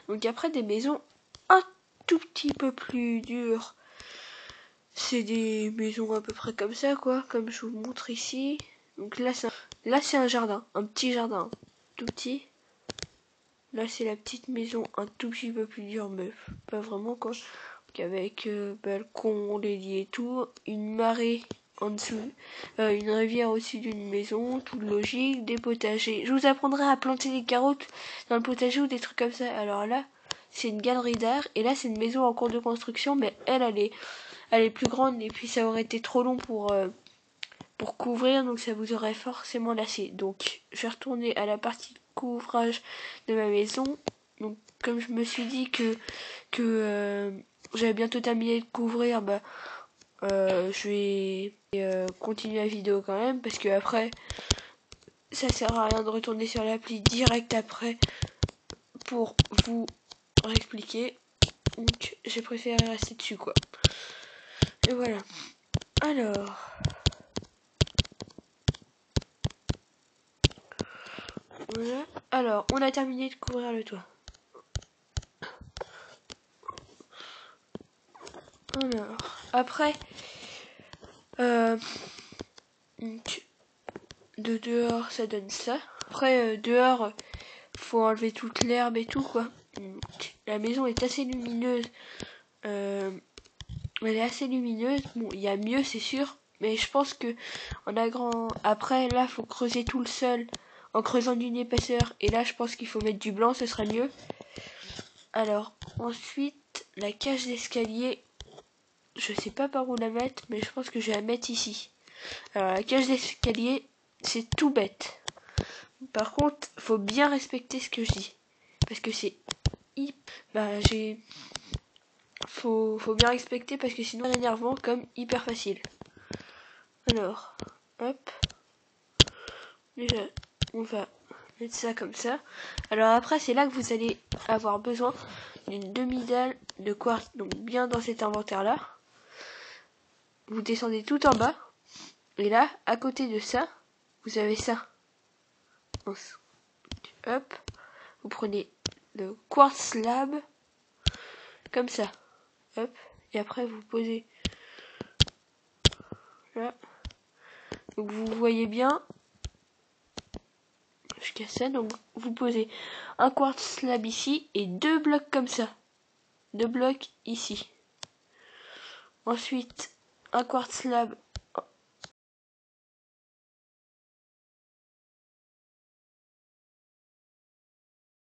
Donc après des maisons un tout petit peu plus dures, c'est des maisons à peu près comme ça quoi, comme je vous montre ici. Donc là c'est un jardin, un petit jardin, tout petit. Là c'est la petite maison un tout petit peu plus dure, mais pas vraiment quoi. Donc avec balcon, dédié et tout, une marée en dessous, une rivière au-dessus d'une maison, tout logique, des potagers. Je vous apprendrai à planter des carottes dans le potager ou des trucs comme ça. Alors là, c'est une galerie d'art et là c'est une maison en cours de construction, mais elle est plus grande et puis ça aurait été trop long pour couvrir, donc ça vous aurait forcément lassé. Donc je vais retourner à la partie de couvrage de ma maison. Donc comme je me suis dit que j'avais bientôt terminé de couvrir, bah je vais continuer la vidéo quand même parce que après ça sert à rien de retourner sur l'appli direct après pour vous réexpliquer. Donc j'ai préféré rester dessus quoi. Et voilà. Alors voilà. Alors on a terminé de couvrir le toit. Alors après donc, de dehors ça donne ça. Après dehors faut enlever toute l'herbe et tout quoi. Donc, la maison est assez lumineuse. Elle est assez lumineuse. Bon, il y a mieux c'est sûr, mais je pense que après là faut creuser tout le sol en creusant d'une épaisseur. Et là je pense qu'il faut mettre du blanc, ce serait mieux. Alors ensuite la cage d'escalier, je sais pas par où la mettre, mais je pense que je vais la mettre ici. Alors la cage d'escalier, c'est tout bête. Par contre, faut bien respecter ce que je dis. Parce que c'est faut bien respecter parce que sinon c'est énervant comme hyper facile. Alors, hop. Déjà, on va mettre ça comme ça. Alors après, c'est là que vous allez avoir besoin d'une demi-dalle de quartz. Donc bien dans cet inventaire-là. Vous descendez tout en bas. Et là, à côté de ça, vous avez ça. Hop. Vous prenez le quartz slab. Comme ça. Hop. Et après, vous posez là. Donc vous voyez bien. Jusqu'à ça. Donc vous posez un quartz slab ici et 2 blocs comme ça. 2 blocs ici. Ensuite, un quartz slab